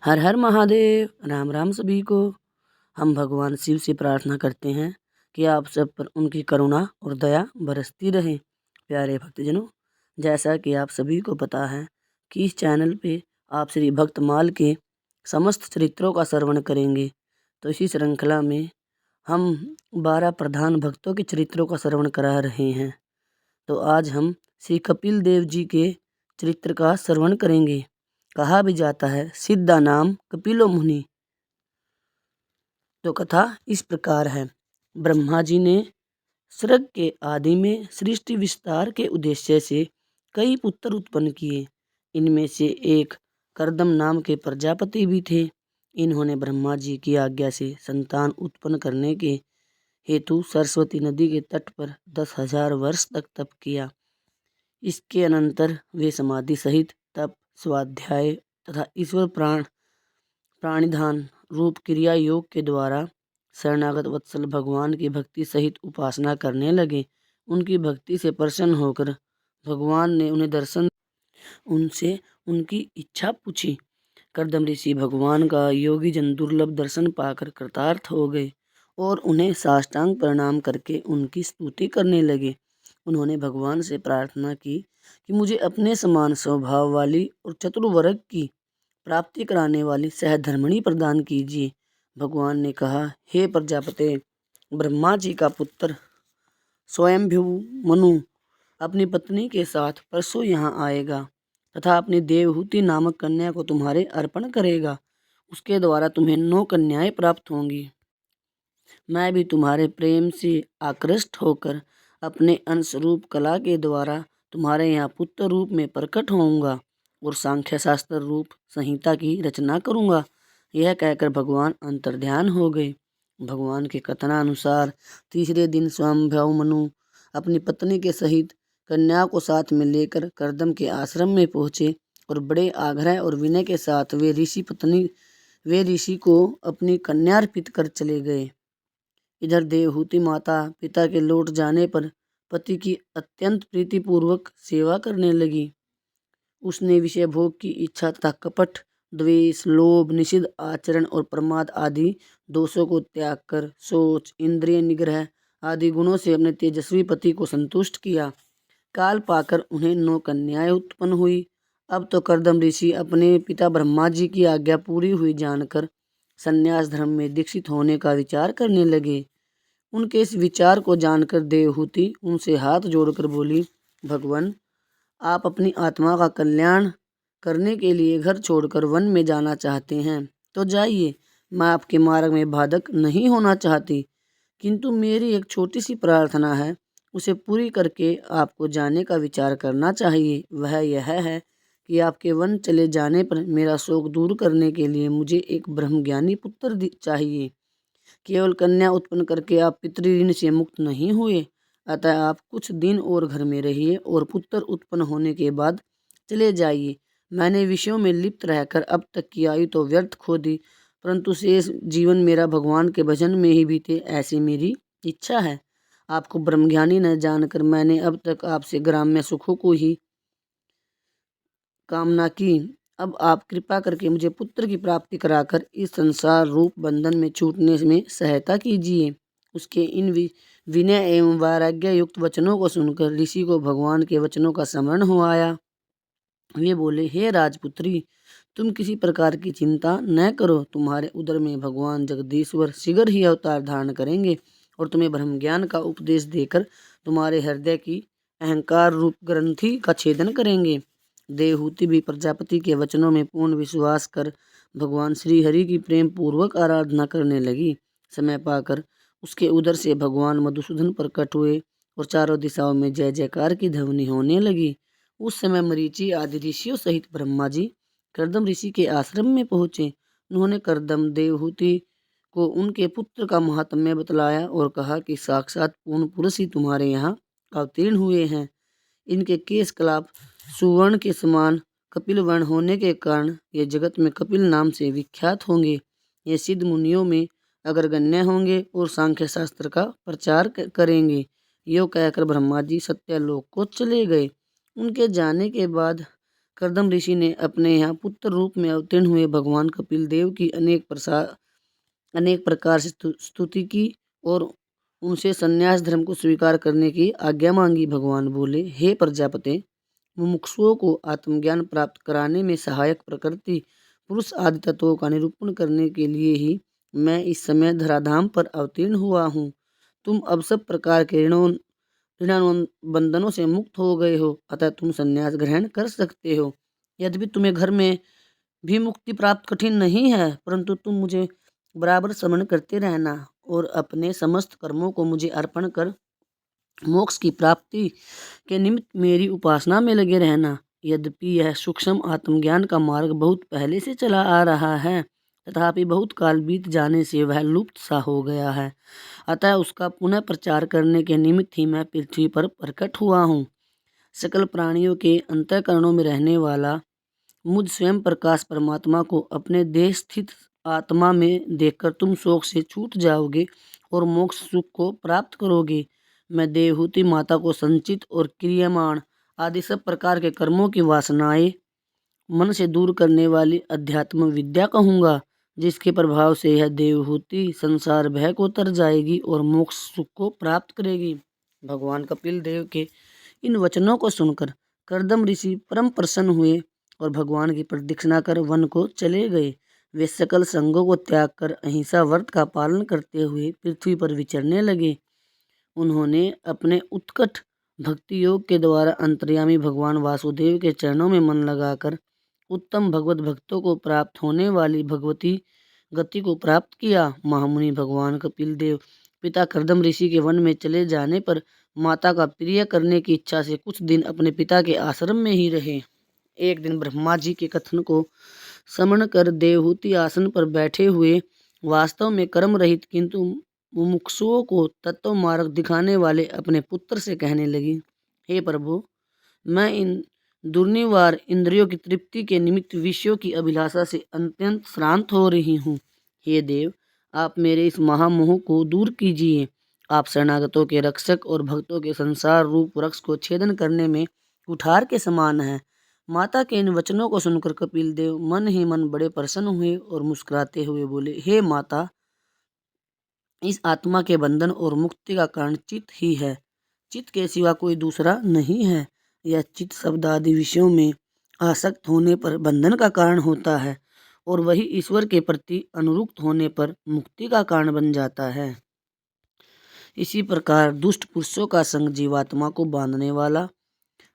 हर हर महादेव। राम राम सभी को। हम भगवान शिव से प्रार्थना करते हैं कि आप सब पर उनकी करुणा और दया बरसती रहे। प्यारे भक्तजनों, जैसा कि आप सभी को पता है कि इस चैनल पे आप श्री भक्तमाल के समस्त चरित्रों का श्रवण करेंगे। तो इसी श्रृंखला में हम 12 प्रधान भक्तों के चरित्रों का श्रवण करा रहे हैं। तो आज हम श्री कपिल देव जी के चरित्र का श्रवण करेंगे। कहा भी जाता है सिद्धा नाम कपिलो मुनि। तो कथा इस प्रकार है। ब्रह्मा जी ने स्वर्ग के आदि में सृष्टि विस्तार के उद्देश्य से कई पुत्र उत्पन्न किए। इनमें से एक कर्दम नाम के प्रजापति भी थे। इन्होंने ब्रह्मा जी की आज्ञा से संतान उत्पन्न करने के हेतु सरस्वती नदी के तट पर 10,000 वर्ष तक तप किया। इसके अनंतर वे समाधि सहित तप, स्वाध्याय तथा ईश्वर प्राणिधान रूप क्रिया योग के द्वारा शरणागत वत्सल भगवान की भक्ति सहित उपासना करने लगे। उनकी भक्ति से प्रसन्न होकर भगवान ने उनसे उनकी इच्छा पूछी। कर्दम ऋषि भगवान का योगी जन दुर्लभ दर्शन पाकर कृतार्थ हो गए और उन्हें साष्टांग प्रणाम करके उनकी स्तुति करने लगे। उन्होंने भगवान से प्रार्थना की कि मुझे अपने समान स्वभाव वाली और चतुर्वर्ग की प्राप्ति कराने वाली सहधर्मिणी प्रदान कीजिए। भगवान ने कहा, हे प्रजापते, ब्रह्मा जी का पुत्र स्वयंभू मनु अपनी पत्नी के साथ परसों यहाँ आएगा तथा अपनी देवहूति नामक कन्या को तुम्हारे अर्पण करेगा। उसके द्वारा तुम्हें 9 कन्याएं प्राप्त होंगी। मैं भी तुम्हारे प्रेम से आकृष्ट होकर अपने अंश रूप कला के द्वारा तुम्हारे यहाँ पुत्र रूप में प्रकट होऊंगा और सांख्य शास्त्र रूप संहिता की रचना करूंगा। यह कहकर भगवान अंतर्ध्यान हो गए। भगवान के कथनानुसार तीसरे दिन स्वयंभू मनु अपनी पत्नी के सहित कन्या को साथ में लेकर कर्दम के आश्रम में पहुँचे और बड़े आग्रह और विनय के साथ वे ऋषि को अपनी कन्या अर्पित कर चले गए। इधर देवहूति माता पिता के लौट जाने पर पति की अत्यंत प्रीतिपूर्वक सेवा करने लगी। उसने विषय भोग की इच्छा तथा कपट, द्वेष, लोभ, निषिद्ध आचरण और प्रमाद आदि दोषों को त्याग कर सोच, इंद्रिय निग्रह आदि गुणों से अपने तेजस्वी पति को संतुष्ट किया। काल पाकर उन्हें 9 कन्याएं उत्पन्न हुई। अब तो कर्दम ऋषि अपने पिता ब्रह्मा जी की आज्ञा पूरी हुई जानकर संन्यास धर्म में दीक्षित होने का विचार करने लगे। उनके इस विचार को जानकर देवहूति उनसे हाथ जोड़कर बोली, भगवान, आप अपनी आत्मा का कल्याण करने के लिए घर छोड़कर वन में जाना चाहते हैं तो जाइए। मैं आपके मार्ग में बाधक नहीं होना चाहती, किंतु मेरी एक छोटी सी प्रार्थना है, उसे पूरी करके आपको जाने का विचार करना चाहिए। वह यह है कि आपके वन चले जाने पर मेरा शोक दूर करने के लिए मुझे एक ब्रह्मज्ञानी पुत्र चाहिए। केवल कन्या उत्पन्न करके आप पितृऋण से मुक्त नहीं हुए, अतः आप कुछ दिन और घर में रहिए और पुत्र उत्पन्न होने के बाद चले जाइए। मैंने विषयों में लिप्त रहकर अब तक की आयु तो व्यर्थ खो दी, परंतु शेष जीवन मेरा भगवान के भजन में ही बीते, ऐसी मेरी इच्छा है। आपको ब्रह्मज्ञानी न जानकर मैंने अब तक आपसे ग्राम्य सुखों को ही कामना की। अब आप कृपा करके मुझे पुत्र की प्राप्ति कराकर इस संसार रूप बंधन में छूटने में सहायता कीजिए। उसके इन विनय एवं वैराग्य युक्त वचनों को सुनकर ऋषि को भगवान के वचनों का स्मरण हो आया। वे बोले, हे राजपुत्री, तुम किसी प्रकार की चिंता न करो। तुम्हारे उदर में भगवान जगदीश्वर शीघ्र ही अवतार धारण करेंगे और तुम्हें ब्रह्म ज्ञान का उपदेश देकर तुम्हारे हृदय की अहंकार रूप ग्रंथि का छेदन करेंगे। देवहूति भी प्रजापति के वचनों में पूर्ण विश्वास कर भगवान श्री हरि की प्रेम पूर्वक आराधना करने लगी। समय पाकर उसके उदर से भगवान मधुसूदन प्रकट हुए और चारों दिशाओं में जय जयकार की ध्वनि होने लगी। उस समय मरीचि आदि ऋषियों सहित ब्रह्मा जी कर्दम ऋषि के आश्रम में पहुँचे। उन्होंने कर्दम देवहूति को उनके पुत्र का महात्म्य बतलाया और कहा कि साक्षात पूर्ण पुरुष ही तुम्हारे यहाँ अवतीर्ण हुए हैं। इनके केश कलाप सुवर्ण के समान कपिल वर्ण होने के कारण ये जगत में कपिल नाम से विख्यात होंगे। ये सिद्ध मुनियों में अग्रगण्य होंगे और सांख्य शास्त्र का प्रचार करेंगे। यो कहकर ब्रह्मा जी सत्यलोक को चले गए। उनके जाने के बाद कर्दम ऋषि ने अपने यहाँ पुत्र रूप में अवतीर्ण हुए भगवान कपिल देव की अनेक प्रकार से स्तुति की और उनसे संन्यास धर्म को स्वीकार करने की आज्ञा मांगी। भगवान बोले, हे प्रजापते, मुमुक्षुओं को आत्मज्ञान प्राप्त कराने में सहायक प्रकृति पुरुष आदि तत्वों का निरूपण करने के लिए ही मैं इस समय धराधाम पर अवतीर्ण हुआ हूँ। तुम अब सब प्रकार के बंधनों से मुक्त हो गए हो, अतः तुम संन्यास ग्रहण कर सकते हो। यद्यपि तुम्हें घर में भी मुक्ति प्राप्त कठिन नहीं है, परंतु तुम मुझे बराबर स्मरण करते रहना और अपने समस्त कर्मों को मुझे अर्पण कर मोक्ष की प्राप्ति के निमित्त मेरी उपासना में लगे रहना। यद्यपि यह सूक्ष्म आत्मज्ञान का मार्ग बहुत पहले से चला आ रहा है, तथापि बहुत काल बीत जाने से वह लुप्त सा हो गया है। अतः उसका पुनः प्रचार करने के निमित्त ही मैं पृथ्वी पर प्रकट हुआ हूँ। सकल प्राणियों के अंतःकरणों में रहने वाला मुझ स्वयं प्रकाश परमात्मा को अपने देह स्थित आत्मा में देखकर तुम शोक से छूट जाओगे और मोक्ष सुख को प्राप्त करोगे। मैं देवहूति माता को संचित और क्रियमाण आदि सब प्रकार के कर्मों की वासनाएं मन से दूर करने वाली अध्यात्म विद्या कहूँगा, जिसके प्रभाव से यह देवहूति संसार भय को तर जाएगी और मोक्ष सुख को प्राप्त करेगी। भगवान कपिल देव के इन वचनों को सुनकर कर्दम ऋषि परम प्रसन्न हुए और भगवान की प्रदक्षिणा कर वन को चले गए। वे सकल संगों को त्याग कर अहिंसा व्रत का पालन करते हुए पृथ्वी पर विचरने लगे। उन्होंने अपने उत्कट भक्ति योग के द्वारा अंतर्यामी भगवान वासुदेव के चरणों में मन लगाकर उत्तम भगवत भक्तों को प्राप्त होने वाली भगवती गति को प्राप्त किया। महामुनि भगवान कपिल देव पिता कर्दम ऋषि के वन में चले जाने पर माता का प्रिय करने की इच्छा से कुछ दिन अपने पिता के आश्रम में ही रहे। एक दिन ब्रह्मा जी के कथन को समण कर देवहूति आसन पर बैठे हुए वास्तव में कर्म रहित किंतु मुमुक्षुओं को तत्व मार्ग दिखाने वाले अपने पुत्र से कहने लगी, हे प्रभु, मैं इन दुर्निवार इंद्रियों की तृप्ति के निमित्त विषयों की अभिलाषा से अत्यंत श्रांत हो रही हूँ। हे देव, आप मेरे इस महामोह को दूर कीजिए। आप शरणागतों के रक्षक और भक्तों के संसार रूप वृक्ष को छेदन करने में कुठार के समान हैं। माता के इन वचनों को सुनकर कपिल देव मन ही मन बड़े प्रसन्न हुए और मुस्कुराते हुए बोले, हे माता, इस आत्मा के बंधन और मुक्ति का कारण चित्त ही है। चित्त के सिवा कोई दूसरा नहीं है। यह चित्त शब्द आदि विषयों में आसक्त होने पर बंधन का कारण होता है और वही ईश्वर के प्रति अनुरुक्त होने पर मुक्ति का कारण बन जाता है। इसी प्रकार दुष्ट पुरुषों का संग जीवात्मा को बांधने वाला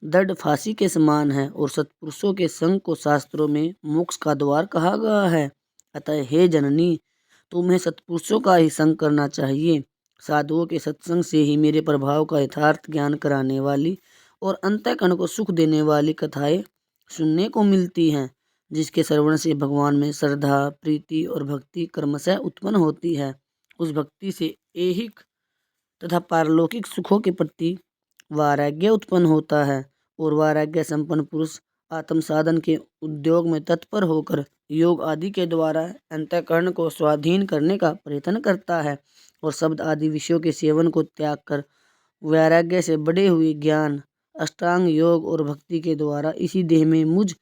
दृढ़ फांसी के समान है और सत्पुरुषों के संग को शास्त्रों में मोक्ष का द्वार कहा गया है। अतः हे जननी, तुम्हें सत्पुरुषों का ही संग करना चाहिए। साधुओं के सत्संग से ही मेरे प्रभाव का यथार्थ ज्ञान कराने वाली और अंतःकरण को सुख देने वाली कथाएं सुनने को मिलती हैं, जिसके श्रवण से भगवान में श्रद्धा, प्रीति और भक्ति क्रमशः उत्पन्न होती है। उस भक्ति से ऐहिक तथा पारलौकिक सुखों के प्रति वैराग्य उत्पन्न होता है और वैराग्य संपन्न पुरुष आत्म साधन के उद्योग में तत्पर होकर योग आदि के द्वारा अंतःकरण को स्वाधीन करने का प्रयत्न करता है और शब्द आदि विषयों के सेवन को त्याग कर वैराग्य से बढ़े हुए ज्ञान, अष्टांग योग और भक्ति के द्वारा इसी देह में मुझ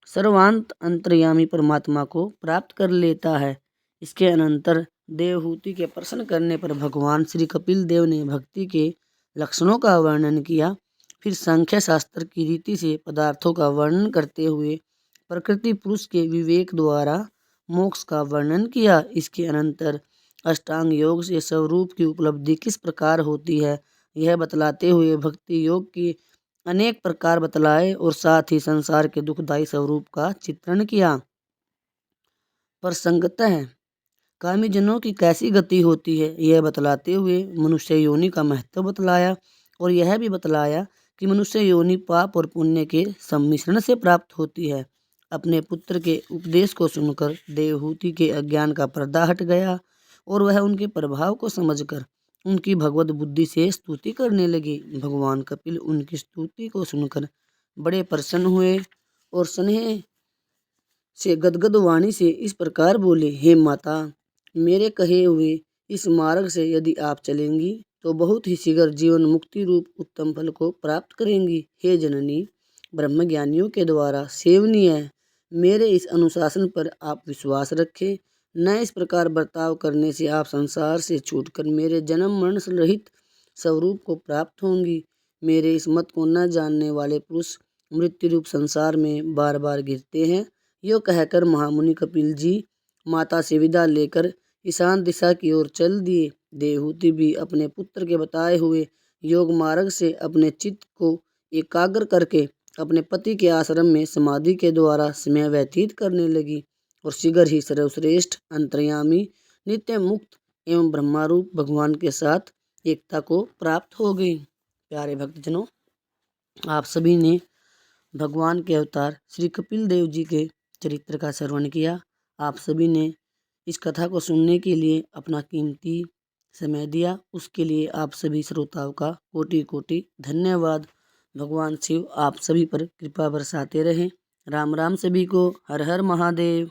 सर्वांत अंतर्यामी परमात्मा को प्राप्त कर लेता है। इसके अनंतर देवहूति के प्रश्न करने पर भगवान श्री कपिल देव ने भक्ति के लक्षणों का वर्णन किया। फिर सांख्य शास्त्र की रीति से पदार्थों का वर्णन करते हुए प्रकृति पुरुष के विवेक द्वारा मोक्ष का वर्णन किया। इसके अनंतर अष्टांग योग से स्वरूप की उपलब्धि किस प्रकार होती है यह बतलाते हुए भक्ति योग की अनेक प्रकार बतलाए और साथ ही संसार के दुखदायी स्वरूप का चित्रण किया। प्रसंगतः कामी जनों की कैसी गति होती है यह बतलाते हुए मनुष्य योनि का महत्व बतलाया और यह भी बतलाया कि मनुष्य योनि पाप और पुण्य के सम्मिश्रण से प्राप्त होती है। अपने पुत्र के उपदेश को सुनकर देवहूति के अज्ञान का पर्दा हट गया और वह उनके प्रभाव को समझकर उनकी भगवत बुद्धि से स्तुति करने लगे। भगवान कपिल उनकी स्तुति को सुनकर बड़े प्रसन्न हुए और स्नेह से गदगद वाणी से इस प्रकार बोले, हे माता, मेरे कहे हुए इस मार्ग से यदि आप चलेंगी तो बहुत ही शीघ्र जीवन मुक्ति रूप उत्तम फल को प्राप्त करेंगी। हे जननी, ब्रह्मज्ञानियों के द्वारा सेवनीय है। मेरे इस अनुशासन पर आप विश्वास रखें। न इस प्रकार बर्ताव करने से आप संसार से छूटकर मेरे जन्म मरण रहित स्वरूप को प्राप्त होंगी। मेरे इस मत को न जानने वाले पुरुष मृत्यु रूप संसार में बार बार गिरते हैं। यो कहकर महामुनि कपिल जी माता से विदा लेकर ईशान दिशा की ओर चल दिए। देवहूति भी अपने पुत्र के बताए हुए योग मार्ग से अपने चित्त को एकाग्र करके अपने पति के आश्रम में समाधि के द्वारा समय व्यतीत करने लगी और शीघ्र ही सर्वश्रेष्ठ अंतर्यामी नित्य मुक्त एवं ब्रह्मारूप भगवान के साथ एकता को प्राप्त हो गई। प्यारे भक्तजनों, आप सभी ने भगवान के अवतार श्री कपिल देव जी के चरित्र का श्रवण किया। आप सभी ने इस कथा को सुनने के लिए अपना कीमती समय दिया, उसके लिए आप सभी श्रोताओं का कोटि कोटि धन्यवाद। भगवान शिव आप सभी पर कृपा बरसाते रहें। राम राम सभी को। हर हर महादेव।